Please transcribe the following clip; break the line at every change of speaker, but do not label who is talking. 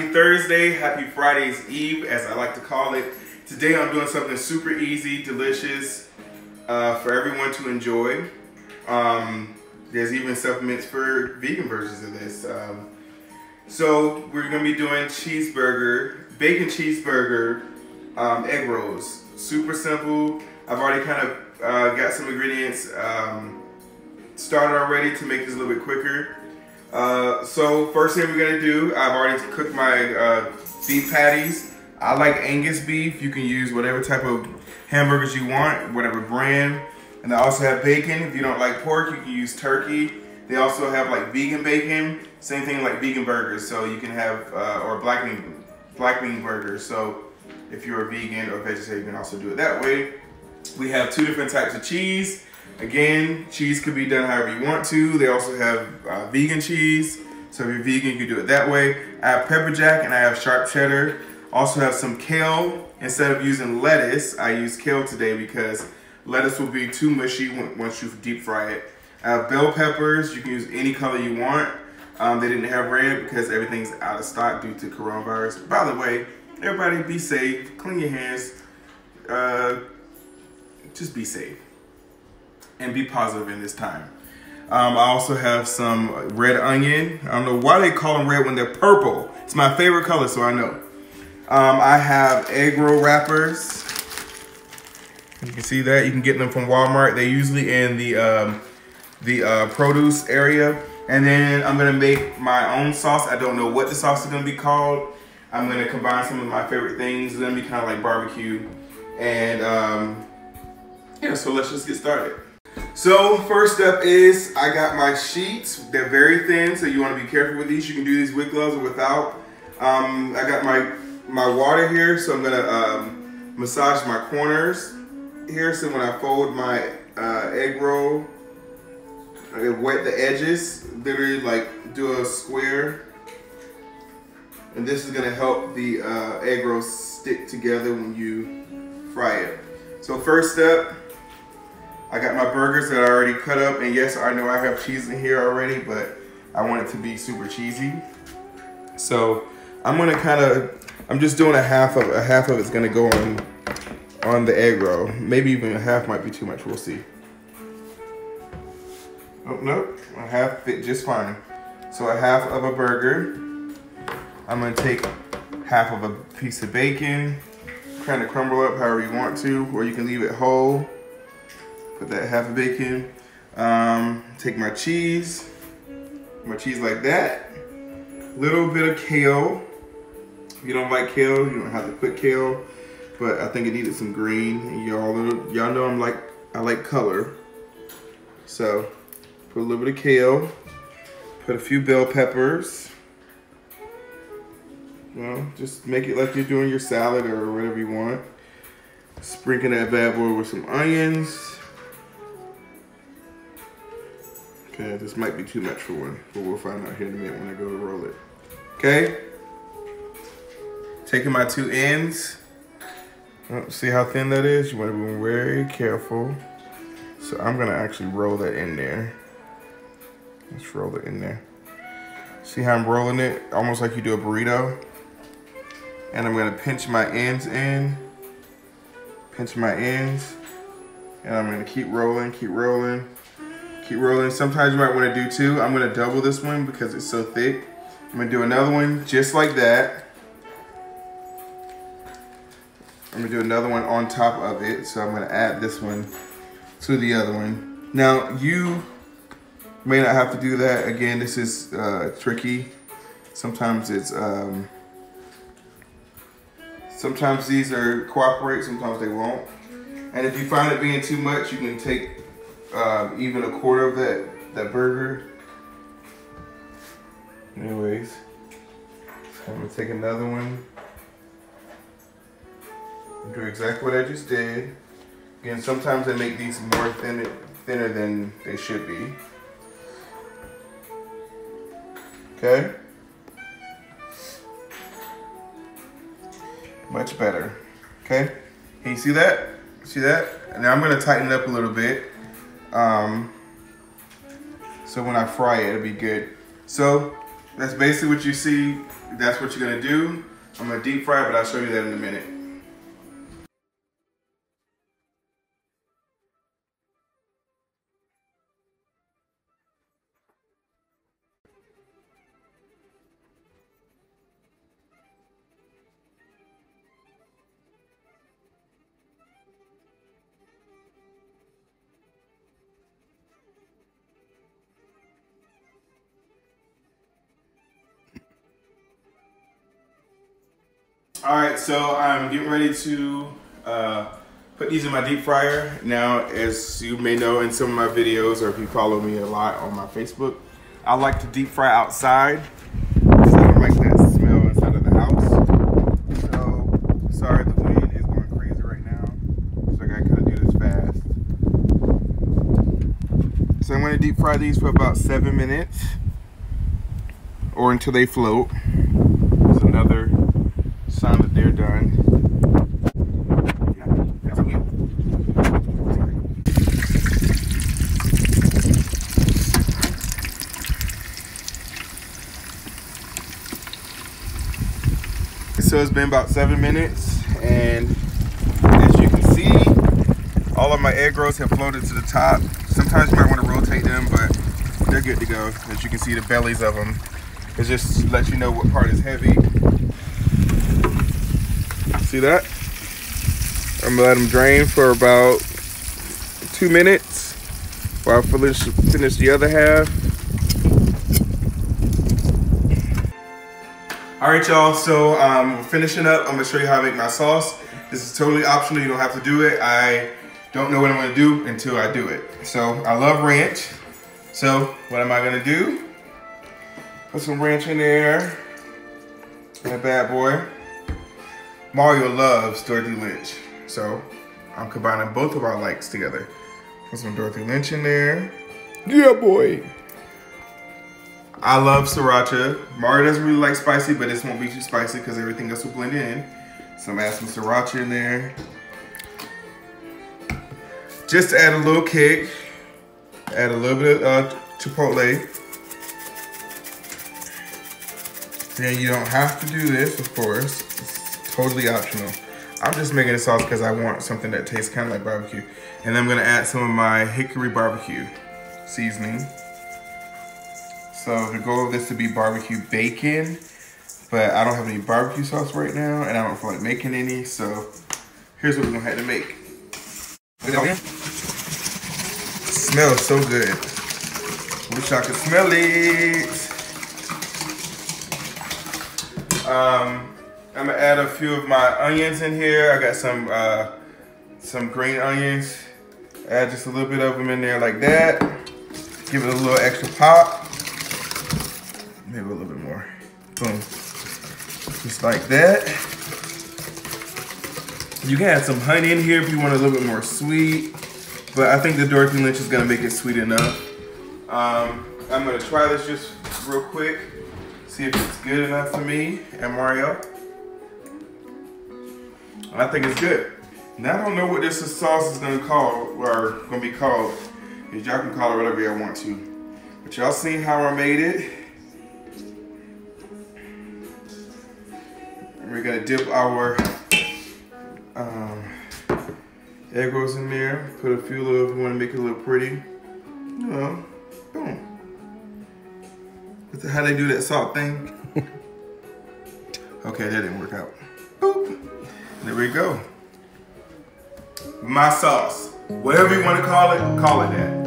Happy Thursday, happy Friday's Eve, as I like to call it. Today I'm doing something super easy, delicious, for everyone to enjoy. There's even supplements for vegan versions of this. So we're gonna be doing bacon cheeseburger, egg rolls. Super simple. I've already kind of got some ingredients started already to make this a little bit quicker. So first thing we're gonna do, I've already cooked my beef patties. I like Angus beef. You can use whatever type of hamburgers you want, whatever brand. And I also have bacon. If you don't like pork, you can use turkey. They also have like vegan bacon. Same thing like vegan burgers. So you can have, or black bean burgers. So if you're a vegan or vegetarian, you can also do it that way. We have 2 different types of cheese. Again, cheese could be done however you want to. They also have vegan cheese. So if you're vegan, you can do it that way. I have pepper jack and I have sharp cheddar. Also have some kale. Instead of using lettuce, I use kale today because lettuce will be too mushy once you deep fry it. I have bell peppers. You can use any color you want. They didn't have red because everything's out of stock due to coronavirus. By the way, everybody be safe. Clean your hands. Just be safe. And be positive in this time. I also have some red onion. I don't know why they call them red when they're purple. It's my favorite color, so I know. I have egg roll wrappers. You can see that. You can get them from Walmart. They're usually in the produce area. And then I'm gonna make my own sauce. I don't know what the sauce is gonna be called. I'm gonna combine some of my favorite things. It's gonna be kind of like barbecue. And yeah, so let's just get started. So first step is I got my sheets. They're very thin, so you want to be careful with these. You can do these with gloves or without. I got my water here, so I'm gonna massage my corners here. So when I fold my egg roll, I wet the edges. Literally like do a square, and this is gonna help the egg roll stick together when you fry it. So first step. I got my burgers that I already cut up, and yes, I know I have cheese in here already, but I want it to be super cheesy. So I'm gonna I'm just doing a half of it's gonna go on the egg roll. Maybe even a half might be too much, we'll see. Oh, nope, a half fit just fine. So a half of a burger. I'm gonna take half of a piece of bacon, kind of crumble up however you want to, or you can leave it whole. Put that half of bacon. Take my cheese like that. Little bit of kale. If you don't like kale, you don't have to put kale, but I think it needed some green. Y'all know I like color. So put a little bit of kale. Put a few bell peppers. Well, just make it like you're doing your salad or whatever you want. Sprinkle that bad boy with some onions. Okay, this might be too much for one, but we'll find out here in a minute when I go to roll it. Okay. Taking my 2 ends. Oh, see how thin that is? You want to be very careful. So I'm gonna actually roll that in there. Let's roll it in there. See how I'm rolling it? Almost like you do a burrito. And I'm gonna pinch my ends in. Pinch my ends. And I'm gonna keep rolling, keep rolling. Keep rolling. Sometimes you might want to do 2. I'm going to double this one because it's so thick. I'm going to do another one just like that. I'm going to do another one on top of it. So I'm going to add this one to the other one. Now you may not have to do that. Again, this is tricky. Sometimes it's sometimes these are cooperate, sometimes they won't. And if you find it being too much, you can take even a quarter of that burger. Anyways, so I'm gonna take another one. Do exactly what I just did. Again, sometimes they make these more thinner than they should be. Okay. Much better. Okay. Can you see that? See that? And now I'm gonna tighten it up a little bit. So when I fry it, it'll be good. So that's basically what you see that's what you're gonna do. I'm gonna deep fry it, but I'll show you that in a minute. All right, so I'm getting ready to put these in my deep fryer. Now, as you may know in some of my videos, or if you follow me a lot on my Facebook, I like to deep fry outside because I don't like that smell inside of the house. So, sorry, the wind is going crazy right now, so I gotta kind of do this fast. So I'm gonna deep fry these for about 7 minutes, or until they float. There's another sign that they're done. So it's been about 7 minutes, and as you can see, all of my egg rolls have floated to the top. Sometimes you might want to rotate them, but they're good to go. As you can see, the bellies of them, it just lets you know what part is heavy. See that? I'm gonna let them drain for about 2 minutes while I finish the other half. All right, y'all, so we're finishing up. I'm gonna show you how I make my sauce. This is totally optional, you don't have to do it. I don't know what I'm gonna do until I do it. So I love ranch. So what am I gonna do? Put some ranch in there. That bad boy. Mario loves Dorothy Lynch, so I'm combining both of our likes together. Put some Dorothy Lynch in there. Yeah, boy. I love sriracha. Mario doesn't really like spicy, but this won't be too spicy because everything else will blend in. So I'm gonna add some sriracha in there. Just to add a little kick. Add a little bit of chipotle. And you don't have to do this, of course. It's totally optional. I'm just making a sauce because I want something that tastes kind of like barbecue. And then I'm gonna add some of my hickory barbecue seasoning. So the goal of this to be barbecue bacon, but I don't have any barbecue sauce right now, and I don't feel like making any, so here's what we're gonna have to make. It smells so good. Wish I could smell it. I'm gonna add a few of my onions in here. I got some green onions. Add just a little bit of them in there like that. Give it a little extra pop. Maybe a little bit more. Boom. Just like that. You can add some honey in here if you want a little bit more sweet, but I think the Dorothy Lynch is gonna make it sweet enough. I'm gonna try this just real quick, see if it's good enough for me and Mario. I think it's good. Now I don't know what this sauce is gonna be called. Y'all can call it whatever y'all want to. But y'all seen how I made it. We're gonna dip our egg rolls in there. Put a few little, if you wanna make it a little pretty. You know, boom. How they do that salt thing? Okay, that didn't work out. Boop. There we go. My sauce. Whatever you wanna call it that.